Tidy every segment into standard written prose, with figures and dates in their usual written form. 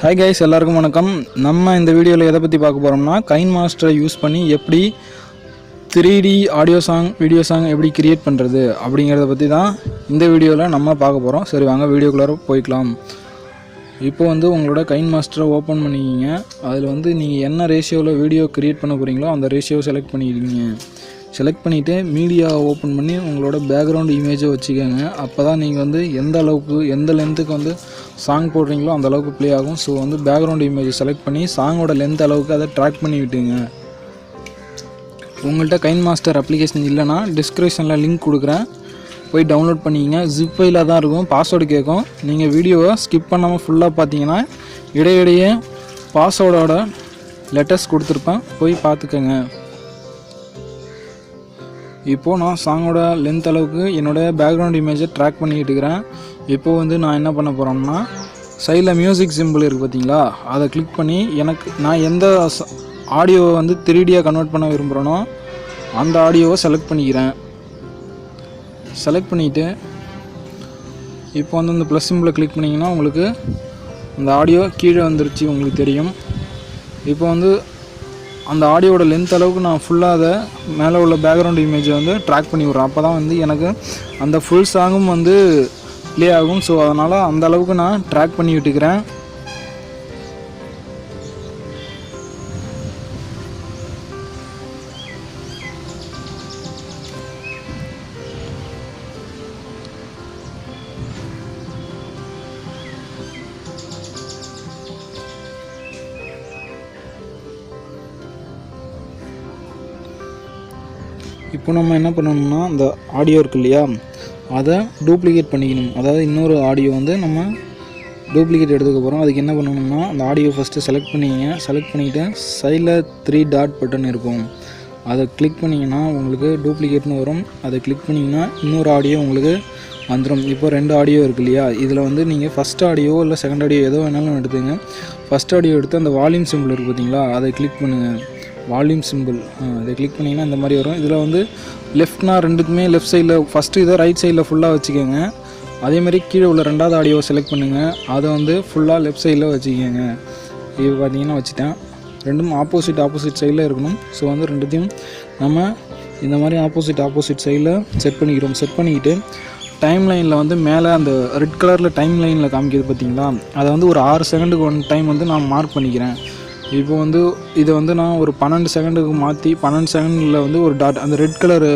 Hi guys, எல்லாருக்கும் வணக்கம். நம்ம இந்த வீடியோவில் எதை பற்றி பார்க்க போகிறோம்னா, கைன்மாஸ்டரை யூஸ் பண்ணி எப்படி 3D audio song video song எப்படி கிரியேட் பண்ணுறது அப்படிங்கிறத பற்றி தான் இந்த வீடியோவில் நம்ம பார்க்க போகிறோம். சரி வாங்க வீடியோக்குள்ளார போய்க்கலாம். இப்போ உங்களோட கைன்மாஸ்டரை ஓப்பன் பண்ணிக்கிங்க. அதில் நீங்கள் என்ன ரேஷியோவில் வீடியோ கிரியேட் பண்ண போகிறீங்களோ அந்த ரேஷியோவை செலக்ட் பண்ணிக்கிங்க. செலக்ட் பண்ணிவிட்டு மீடியா ஓப்பன் பண்ணி உங்களோட பேக்ரவுண்ட் இமேஜை வச்சுக்கோங்க. அப்போ தான் நீங்கள் எந்த அளவுக்கு எந்த லென்த்துக்கு சாங் போடுறீங்களோ அந்த அளவுக்கு ப்ளே ஆகும். ஸோ பேக்ரவுண்ட் இமேஜை செலக்ட் பண்ணி சாங்கோட லென்த் அளவுக்கு அதை ட்ராக் பண்ணி விட்டுங்க. உங்கள்கிட்ட கைன்மாஸ்டர் அப்ளிகேஷன் இல்லைனா டிஸ்கிரிப்ஷனில் லிங்க் கொடுக்குறேன், போய் டவுன்லோட் பண்ணிக்கிங்க. ஜிப் ஃபைலாக தான் இருக்கும், பாஸ்வேர்டு கேட்கும். நீங்கள் வீடியோவை ஸ்கிப் பண்ணாமல் ஃபுல்லாக பார்த்தீங்கன்னா இடையிடையே பாஸ்வேர்டோட லெட்டர்ஸ் கொடுத்துருப்பேன், போய் பார்த்துக்கோங்க. இப்போது நான் சாங்கோட லென்த் அளவுக்கு என்னோடய பேக்ரவுண்ட் இமேஜை ட்ராக் பண்ணிக்கிட்டு இருக்கிறேன். இப்போது நான் என்ன பண்ண போகிறோம்னா, சைடில் மியூசிக் சிம்பிள் இருக்குது பார்த்தீங்களா, அதை கிளிக் பண்ணி நான் எந்த ஆடியோவை 3Dயாக கன்வெர்ட் பண்ண விரும்புகிறேனோ அந்த ஆடியோவை செலக்ட் பண்ணிக்கிறேன். செலக்ட் பண்ணிவிட்டு இப்போ இந்த ப்ளஸ் சிம்பிளை கிளிக் பண்ணிங்கன்னா உங்களுக்கு அந்த ஆடியோ கீழே வந்துருச்சு, உங்களுக்கு தெரியும். இப்போ அந்த ஆடியோட லென்த் அளவுக்கு நான் ஃபுல்லாக அதை மேலே உள்ள பேக்ரவுண்ட் இமேஜை ட்ராக் பண்ணி விட்றேன். அப்போ தான் எனக்கு அந்த ஃபுல் சாங்கும் ப்ளே ஆகும். ஸோ அதனால் அந்த அளவுக்கு நான் ட்ராக் பண்ணி விட்டுக்கிறேன். இப்போ நம்ம என்ன பண்ணணும்னா, அந்த ஆடியோ இருக்கு இல்லையா, அதை டூப்ளிகேட் பண்ணிக்கணும். அதாவது இன்னொரு ஆடியோ நம்ம டூப்ளிகேட் எடுத்துக்க போகிறோம். அதுக்கு என்ன பண்ணணும்னா, அந்த ஆடியோ ஃபஸ்ட்டு செலக்ட் பண்ணிங்க. செலக்ட் பண்ணிவிட்டு சைடில் 3 டாட் பட்டன் இருக்கும், அதை கிளிக் பண்ணிங்கன்னா உங்களுக்கு டூப்ளிகேட்னு வரும். அதை கிளிக் பண்ணிங்கன்னா இன்னொரு ஆடியோ உங்களுக்கு வந்துடும். இப்போ 2 ஆடியோ இருக்குது இல்லையா, இதில் நீங்கள் ஃபஸ்ட் ஆடியோ இல்லை செகண்ட் ஆடியோ எதோ வேணாலும் எடுத்துங்க. ஃபஸ்ட் ஆடியோ எடுத்து அந்த வால்யூம் சிம்பிள் இருக்குது பார்த்தீங்களா, அதை கிளிக் பண்ணுங்கள். வால்யூம் சிம்பிள் இதை கிளிக் பண்ணிங்கன்னா இந்த மாதிரி வரும். இதில் லெஃப்ட்னா ரெண்டுக்குமே லெஃப்ட் சைடில் ஃபஸ்ட்டு இதை ரைட் சைடில் ஃபுல்லாக வச்சுக்கோங்க. அதேமாதிரி கீழே உள்ள 2வது ஆடியோவை செலக்ட் பண்ணுங்கள், அதை ஃபுல்லாக லெஃப்ட் சைடில் வச்சுக்கோங்க. இது பார்த்தீங்கன்னா வச்சுட்டேன். ரெண்டும் ஆப்போசிட் சைடில் இருக்கணும். ஸோ ரெண்டுத்தையும் நம்ம இந்த மாதிரி ஆப்போசிட் சைடில் செட் பண்ணிக்கிறோம். செட் பண்ணிக்கிட்டு டைம் லைனில் மேலே அந்த ரெட் கலரில் டைம் லைனில் காமிக்கிறது பார்த்தீங்களா, அதை ஒரு 6 செகண்டுக்கு ஒன் டைம் நான் மார்க் பண்ணிக்கிறேன். இப்போ இதை நான் ஒரு 12 செகண்டுக்கு மாற்றி 12 செகண்டில் ஒரு டாட் அந்த ரெட் கலர்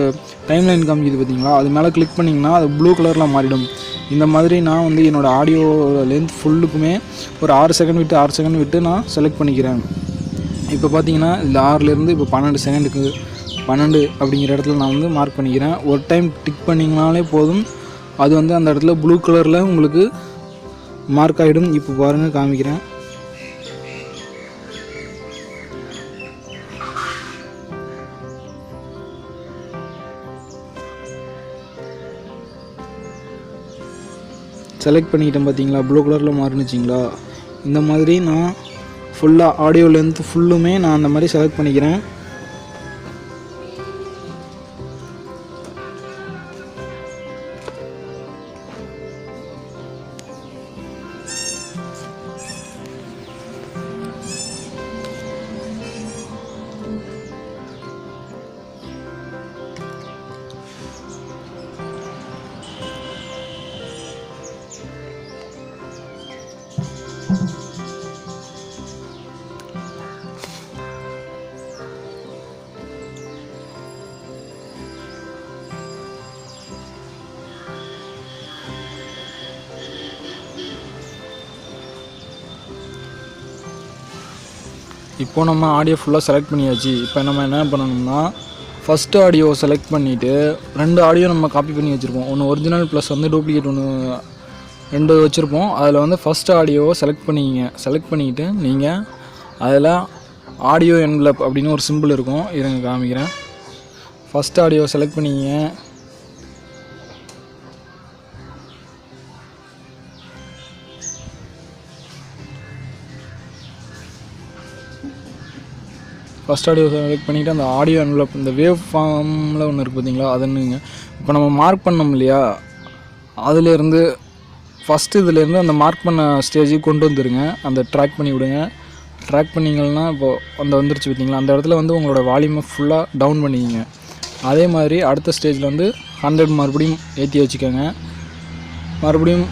டைம் லைன் காமிக்குது பார்த்தீங்களா, அது மேலே கிளிக் பண்ணிங்கன்னா அது ப்ளூ கலரில் மாறிடும். இந்த மாதிரி நான் என்னோடய ஆடியோ லென்த் ஃபுல்லுக்குமே ஒரு 6 செகண்ட் விட்டு நான் செலக்ட் பண்ணிக்கிறேன். இப்போ பார்த்தீங்கன்னா இந்த 6லேருந்து இப்போ 12 செகண்டுக்கு 12 அப்படிங்கிற இடத்துல நான் மார்க் பண்ணிக்கிறேன். ஒரு டைம் டிக் பண்ணிங்கனாலே போதும், அது அந்த இடத்துல ப்ளூ கலரில் உங்களுக்கு மார்க் ஆகிடும். இப்போ பாருங்கள், காமிக்கிறேன். செலக்ட் பண்ணிக்கிட்டேன் பார்த்தீங்களா, ப்ளூ கலரில் மாறினுச்சிங்களா. இந்த மாதிரி நான் ஃபுல்லாக ஆடியோ லென்த் ஃபுல்லுமே நான் அந்த மாதிரி செலக்ட் பண்ணிக்கிறேன். இப்போ நம்ம ஆடியோ ஃபுல்லாக செலக்ட் பண்ணியாச்சு. இப்போ நம்ம என்ன பண்ணணும்னா, ஃபஸ்ட்டு ஆடியோ செலக்ட் பண்ணிவிட்டு 2 ஆடியோ நம்ம காப்பி பண்ணி வச்சுருப்போம். ஒன்று ஒரிஜினல் ப்ளஸ் டூப்ளிகேட் ஒன்று 2 வச்சுருப்போம். அதில் ஃபஸ்ட் ஆடியோவை செலக்ட் பண்ணிக்கிங்க. செலக்ட் பண்ணிக்கிட்டு நீங்கள் அதில் ஆடியோ என்வலப் அப்படின்னு ஒரு சிம்பிள் இருக்கும், இருங்க காமிக்கிறேன். ஃபஸ்ட் ஆடியோ செலக்ட் பண்ணிக்கிங்க. ஃபஸ்ட் ஆடியோ செலக்ட் பண்ணிவிட்டு அந்த ஆடியோ என்வலப் இந்த வேவ் ஃபார்மில் ஒன்று இருக்குது பார்த்தீங்களா, அதுன்னுங்க. இப்போ நம்ம மார்க் பண்ணோம் இல்லையா, அதிலேருந்து ஃபஸ்ட்டு இதுலேருந்து அந்த மார்க் பண்ண ஸ்டேஜுக்கு கொண்டு வந்துடுங்க. அந்த ட்ராக் பண்ணி விடுங்க. ட்ராக் பண்ணிங்கன்னா இப்போது அந்த வந்துருச்சு பார்த்தீங்களா, அந்த இடத்துல வந்து உங்களோட வால்யூமை ஃபுல்லாக டவுன் பண்ணிக்கிங்க. அதே மாதிரி அடுத்த ஸ்டேஜில் வந்து 100 மறுபடியும் ஏற்றி வச்சுக்கோங்க. மறுபடியும்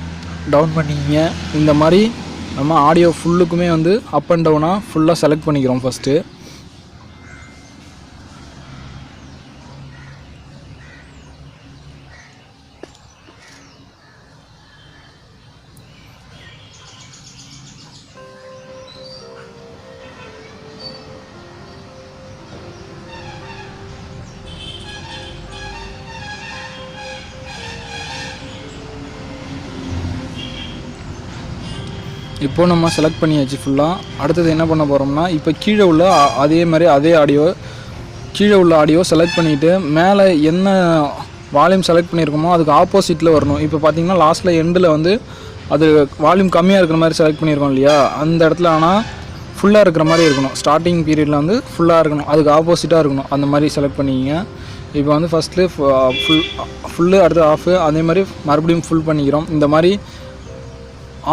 டவுன் பண்ணிக்கிங்க. இந்த மாதிரி நம்ம ஆடியோ ஃபுல்லுக்குமே வந்து அப் அண்ட் டவுனாக ஃபுல்லாக செலக்ட் பண்ணிக்கிறோம் ஃபஸ்ட்டு. இப்போது நம்ம செலக்ட் பண்ணியாச்சு ஃபுல்லாக. அடுத்தது என்ன பண்ண போகிறோம்னா, இப்போ கீழே உள்ள அதே மாதிரி அதே ஆடியோ கீழே உள்ள ஆடியோ செலக்ட் பண்ணிவிட்டு மேலே என்ன வால்யூம் செலக்ட் பண்ணியிருக்கோமோ அதுக்கு ஆப்போசிட்டில் வரணும். இப்போ பார்த்தீங்கன்னா லாஸ்ட்டில் எண்டில் வந்து அது வால்யூம் கம்மியாக இருக்கிற மாதிரி செலக்ட் பண்ணியிருக்கோம் இல்லையா, அந்த இடத்துல ஆனால் ஃபுல்லாக இருக்கிற மாதிரி இருக்கணும். ஸ்டார்டிங் பீரியடில் வந்து ஃபுல்லாக இருக்கணும், அதுக்கு ஆப்போசிட்டாக இருக்கணும். அந்த மாதிரி செலக்ட் பண்ணிக்கிங்க. இப்போ வந்து ஃபஸ்ட்டு ஃபுல்லு அடுத்து ஆஃபு, அதே மாதிரி மறுபடியும் ஃபுல் பண்ணிக்கிறோம். இந்த மாதிரி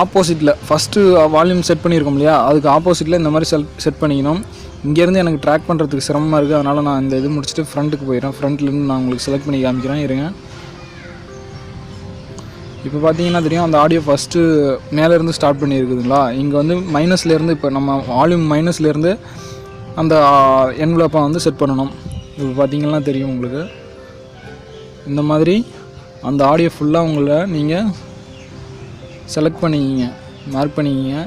ஆப்போசிட்டில் ஃபஸ்ட்டு வால்யூம் செட் பண்ணியிருக்கோம் இல்லையா, அதுக்கு ஆப்போசிட்டில் இந்த மாதிரி செட் பண்ணிக்கணும். இங்கேருந்து எனக்கு ட்ராக் பண்ணுறதுக்கு சிரமமாக இருக்குது, அதனால் நான் இந்த இது முடிச்சுட்டு ஃப்ரண்ட்டுக்கு போயிடுறேன். ஃப்ரண்ட்லேருந்து நான் உங்களுக்கு செலக்ட் பண்ணி காமிக்கிறேன், இருங்க. இப்போ பார்த்தீங்கன்னா தெரியும், அந்த ஆடியோ ஃபஸ்ட்டு மேலேருந்து ஸ்டார்ட் பண்ணியிருக்குதுங்களா. இங்கே வந்து மைனஸ்லேருந்து இப்போ நம்ம வால்யூம் மைனஸ்லேருந்து அந்த என்வலப்பை வந்து செட் பண்ணணும். இப்போ பார்த்தீங்கன்னா தெரியும் உங்களுக்கு. இந்த மாதிரி அந்த ஆடியோ ஃபுல்லாக உங்களை நீங்கள் செலக்ட் பண்ணிக்கிங்க, மார்க் பண்ணிக்கிங்க.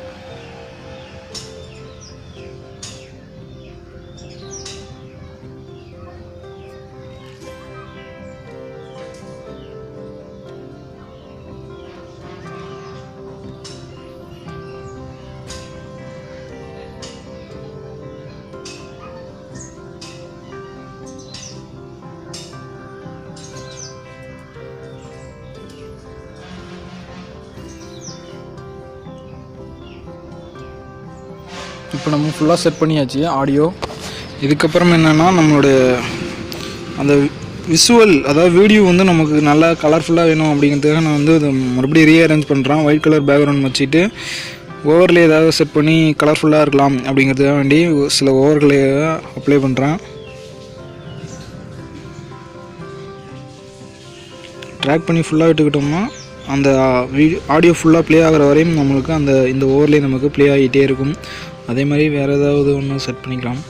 இப்போ நம்ம ஃபுல்லாக செட் பண்ணியாச்சு ஆடியோ. இதுக்கப்புறம் என்னென்னா, நம்மளோட அந்த விசுவல், அதாவது வீடியோ வந்து நமக்கு நல்லா கலர்ஃபுல்லாக வேணும் அப்படிங்கிறதுக்காக நான் வந்து அதை மறுபடியும் ரீஅரேஞ்ச் பண்ணுறேன். ஒயிட் கலர் பேக்ரவுண்ட் வச்சுட்டு ஓவர்லே ஏதாவது செட் பண்ணி கலர்ஃபுல்லாக இருக்கலாம் அப்படிங்கிறதுக்காக வேண்டி சில ஓவர்களை அப்ளை பண்ணுறேன். ட்ராக் பண்ணி ஃபுல்லாக விட்டுக்கிட்டோம்னா அந்த ஆடியோ ஃபுல்லாக ப்ளே ஆகிற வரையும் நம்மளுக்கு இந்த ஓவர்லே நமக்கு ப்ளே ஆகிட்டே இருக்கும். அதே மாதிரி வேறு ஏதாவது ஒன்று செட் பண்ணிக்கலாம்.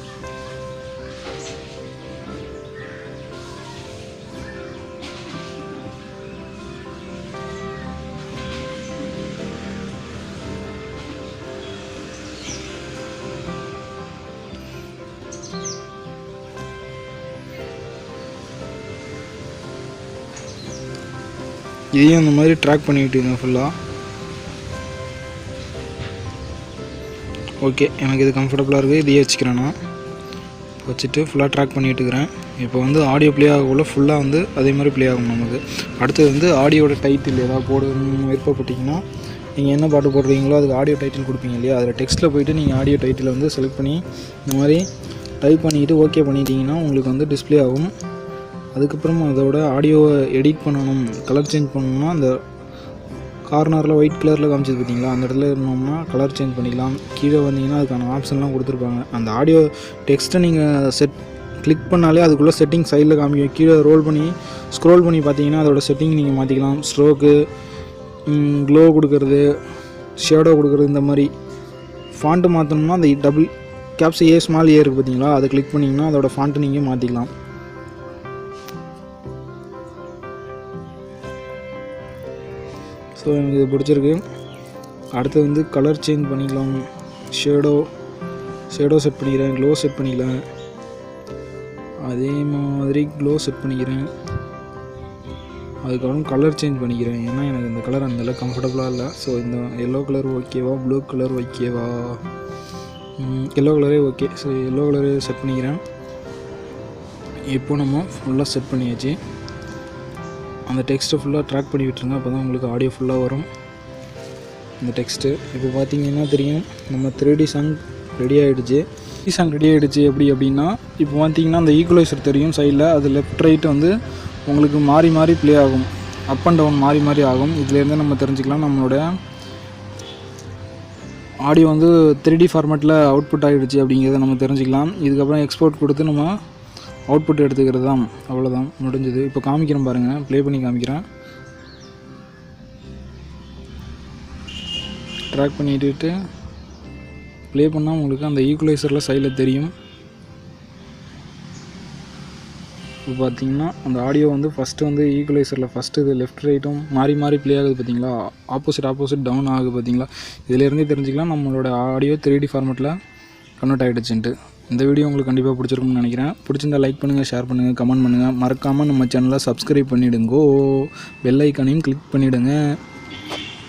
இதையும் இந்த மாதிரி ட்ராக் பண்ணிவிட்டுங்க ஃபுல்லாக. ஓகே, எனக்கு இது கம்ஃபர்டபுளாக இருக்குது, இதையே வச்சுக்கிறேன். நான் வச்சுட்டு ஃபுல்லாக ட்ராக் பண்ணிட்டுக்கிறேன். இப்போ வந்து ஆடியோ ப்ளே ஆகக்குள்ள ஃபுல்லாக வந்து அதே மாதிரி ப்ளே ஆகும் நமக்கு. அடுத்தது வந்து ஆடியோட டைட்டில் ஏதாவது போடணும்னு விருப்பப்பட்டிங்கன்னா, நீங்கள் என்ன பாட்டு போடுறீங்களோ அதுக்கு ஆடியோ டைட்டில் கொடுப்பீங்க இல்லையா, அதில் டெக்ஸ்ட்டில் போய்ட்டு நீங்கள் ஆடியோ டைட்டில் வந்து செலக்ட் பண்ணி இந்த மாதிரி டைப் பண்ணிவிட்டு ஓகே பண்ணிட்டீங்கன்னா உங்களுக்கு வந்து டிஸ்பிளே ஆகும். அதுக்கப்புறம் அதோட ஆடியோவை எடிட் பண்ணணும், கலர் சேஞ்ச் பண்ணணும்னா அந்த கார்னரில் ஒயிட் கலரில் காமிச்சது பார்த்தீங்களா, அந்த இடத்துல இருந்தோம்னா கலர் சேஞ்ச் பண்ணிக்கலாம். கீழே வந்தீங்கன்னா அதுக்கான ஆப்ஷன்லாம் கொடுத்துருப்பாங்க. அந்த ஆடியோ டெக்ஸ்ட்டை நீங்கள் கிளிக் பண்ணாலே அதுக்குள்ளே செட்டிங் சைடில் காமிக்கும். கீழே ஸ்க்ரோல் பண்ணி பார்த்தீங்கன்னா அதோட செட்டிங் நீங்கள் மாற்றிக்கலாம். ஸ்ட்ரோக்கு, க்ளோ கொடுக்கறது, ஷேடோ கொடுக்குறது, இந்த மாதிரி ஃபாண்ட்டு மாற்றணும்னா அந்த double caps A small A இருக்குது பார்த்தீங்களா, அதை கிளிக் பண்ணிங்கன்னா அதோட ஃபாண்ட்டு நீங்கள் மாற்றிக்கலாம். ஸோ எனக்கு இது பிடிச்சிருக்கு. அடுத்து வந்து கலர் சேஞ்ச் பண்ணிக்கலாம். ஷேடோ செட் பண்ணிக்கிறேன், க்ளோ செட் பண்ணிக்கலாம். அதே மாதிரி க்ளோ செட் பண்ணிக்கிறேன். அதுக்கப்புறம் கலர் சேஞ்ச் பண்ணிக்கிறேன், ஏன்னா எனக்கு இந்த கலர் அந்தளவுக்கு கம்ஃபர்டபுளாக இல்லை. ஸோ இந்த எல்லோ கலர் ஓகேவா, ப்ளூ கலர் ஓகேவா, எல்லோ கலரே ஓகே. ஸோ எல்லோ கலரே செட் பண்ணிக்கிறேன். இப்போ நம்ம ஃபுல்லாக செட் பண்ணியாச்சு. அந்த டெக்ஸ்ட்டை ஃபுல்லாக ட்ராக் பண்ணி விட்டுருங்க, அப்போ தான் உங்களுக்கு ஆடியோ ஃபுல்லாக வரும் இந்த டெக்ஸ்ட்டு. இப்போ பார்த்தீங்கன்னா தெரியும், நம்ம 3D சாங் ரெடி ஆகிடுச்சு. எப்படி அப்படின்னா, இப்போ பார்த்தீங்கன்னா அந்த ஈக்குவலைசர் தெரியும் சைடில், அது லெஃப்ட் ரைட் வந்து உங்களுக்கு மாறி மாறி ப்ளே ஆகும். அப் அண்ட் டவுன் மாறி மாறி ஆகும். இதுலேருந்து நம்ம தெரிஞ்சுக்கலாம் நம்மளோட ஆடியோ வந்து 3D ஃபார்மேட்டில் அவுட்புட் ஆகிடுச்சு அப்படிங்கிறத நம்ம தெரிஞ்சுக்கலாம். இதுக்கப்புறம் எக்ஸ்போர்ட் கொடுத்து நம்ம அவுட்புட் எடுத்துக்கிறது தான். அவ்வளோதான், முடிஞ்சது. இப்போ காமிக்கிறேன் பாருங்கள், ப்ளே பண்ணி காமிக்கிறேன். ட்ராக் பண்ணிட்டு ப்ளே பண்ணால் உங்களுக்கு அந்த ஈக்குவலைசரில் சைடில் தெரியும். இப்போ பார்த்தீங்கன்னா அந்த ஆடியோ வந்து ஃபஸ்ட்டு வந்து ஈக்குவலைசரில் ஃபஸ்ட்டு இது லெஃப்ட் ரைட்டும் மாறி மாறி ப்ளே ஆகுது பார்த்தீங்களா, ஆப்போசிட் டவுன் ஆகுது பார்த்தீங்களா. இதிலேருந்தே தெரிஞ்சுக்கலாம் நம்மளோட ஆடியோ 3D ஃபார்மேட்டில் கன்வெர்ட் ஆகிடுச்சுன்ட்டு. இந்த வீடியோ உங்களுக்கு கண்டிப்பாக பிடிச்சிருக்கும்னு நினைக்கிறேன். பிடிச்சிருந்தா லைக் பண்ணுங்கள், ஷேர் பண்ணுங்கள், கமெண்ட் பண்ணுங்கள். மறக்காமல் நம்ம சேனலை சப்ஸ்கிரைப் பண்ணிவிடுங்கோ, பெல் ஐக்கானையும் கிளிக் பண்ணிவிடுங்க.